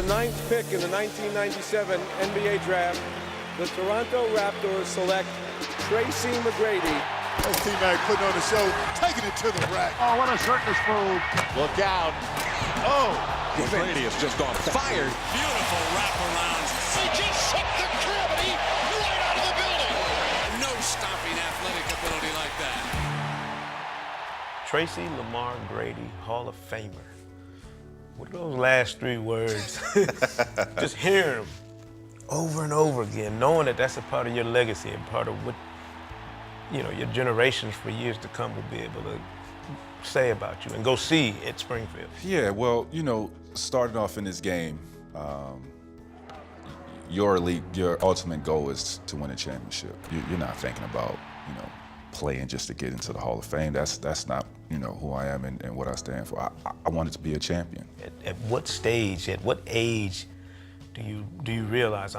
9th pick in the 1997 NBA Draft, the Toronto Raptors select Tracy McGrady. His teammate putting on the show, taking it to the rack. Oh, what a circus move. Look out. Oh. McGrady has just gone fired. Beautiful wraparound. He just shook the gravity right out of the building. No stopping athletic ability like that. Tracy Lamar Grady, Hall of Famer. What are those last three words? Just hearing them over and over again, knowing that that's a part of your legacy and part of what, your generations for years to come will be able to say about you and go see at Springfield. Yeah, well, starting off in this game, your ultimate goal is to win a championship. You're not thinking about, playing just to get into the Hall of Fame. That's not, who I am and what I stand for. I wanted to be a champion. At what stage, at what age do you realize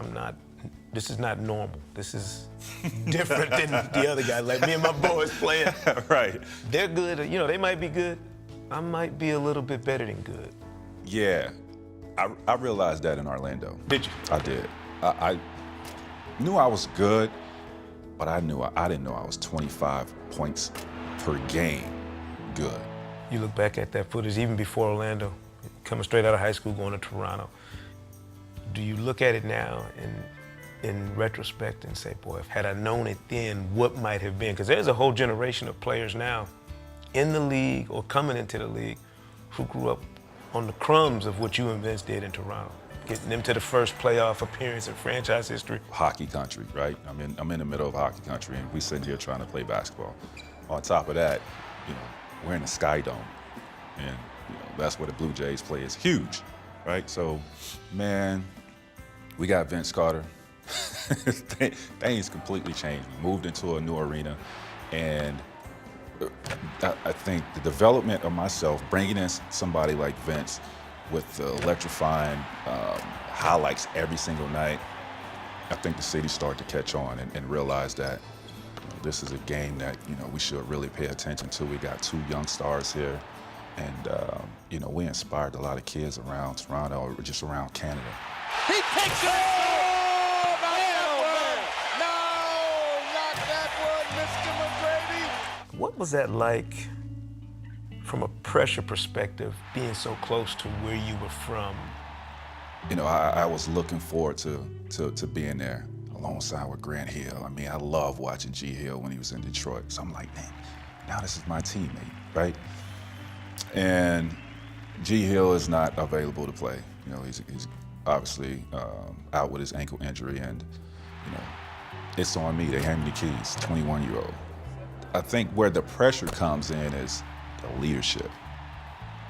this is not normal? This is different than the other guys, like me and my boys playing. Right. They're good, they might be good. I might be a little bit better than good. Yeah, I realized that in Orlando. Did you? I did. I knew I was good, but I didn't know I was 25 points per game good. You look back at that footage, even before Orlando, coming straight out of high school, going to Toronto. Do you look at it now in retrospect and say, boy, if had I known it then, what might have been? Because there's a whole generation of players now in the league or coming into the league who grew up on the crumbs of what you and Vince did in Toronto, getting them to the first playoff appearance in franchise history. Hockey country, right? I'm in the middle of hockey country, and we sitting here trying to play basketball. On top of that, we're in the Sky Dome, and that's where the Blue Jays play. It's huge, right? So, man, we got Vince Carter. Things completely changed. We moved into a new arena, and I think the development of myself, bringing in somebody like Vince with the electrifying highlights every single night, I think the city started to catch on and realize that this is a game that we should really pay attention to. We got two young stars here, and we inspired a lot of kids around Toronto or just around Canada. He takes it! Oh, no, not that one, Mr. McGrady. What was that like from a pressure perspective, being so close to where you were from? I was looking forward to being there alongside with Grant Hill. I mean, I love watching G Hill when he was in Detroit. So I'm like, man, now this is my teammate, right? And G Hill is not available to play. He's obviously out with his ankle injury, and it's on me. They hand me the keys, 21-year-old. I think where the pressure comes in is the leadership.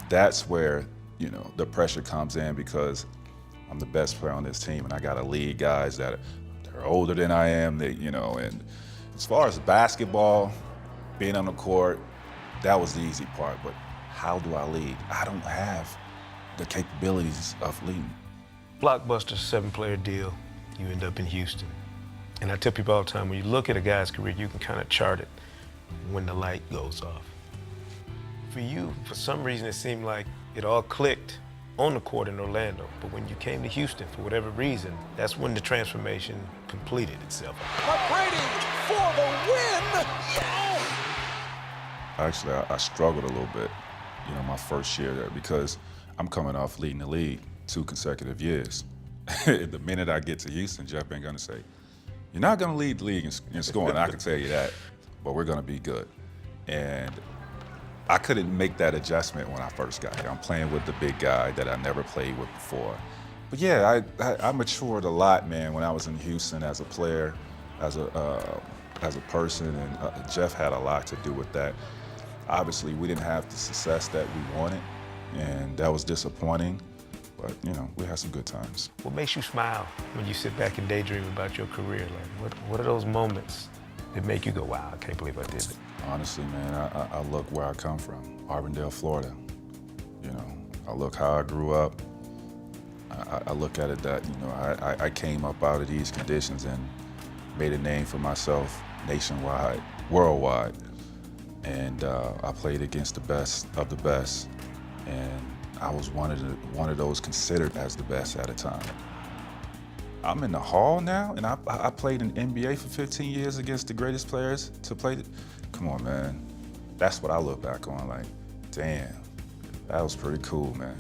That's where the pressure comes in, because I'm the best player on this team, and I got to lead guys that they're older than I am. And as far as basketball, being on the court, that was the easy part. But how do I lead? I don't have the capabilities of leading. Blockbuster 7-player deal, you end up in Houston. And I tell people all the time, when you look at a guy's career, you can kind of chart it when the light goes off. For you, for some reason, it seemed like it all clicked on the court in Orlando. But when you came to Houston, for whatever reason, that's when the transformation completed itself. McGrady for the win! Yeah! Actually, I struggled a little bit, my first year there, because I'm coming off leading the league 2 consecutive years. The minute I get to Houston, Jeff ain't gonna say, you're not gonna lead the league in scoring, I can tell you that, but we're gonna be good. And I couldn't make that adjustment when I first got here. I'm playing with the big guy that I never played with before. But yeah, I matured a lot, man, when I was in Houston as a player, as a person, and Jeff had a lot to do with that. Obviously, we didn't have the success that we wanted, and that was disappointing. But, we had some good times. What makes you smile when you sit back and daydream about your career? Like, what are those moments that make you go, wow, I can't believe I did it? Honestly, man, I look where I come from, Auburndale, Florida. I look how I grew up. I look at it that, I came up out of these conditions and made a name for myself nationwide, worldwide. And I played against the best of the best. And I was one of those considered as the best at a time. I'm in the hall now, and I played in NBA for 15 years against the greatest players to play. Come on, man. That's what I look back on like, damn, that was pretty cool, man.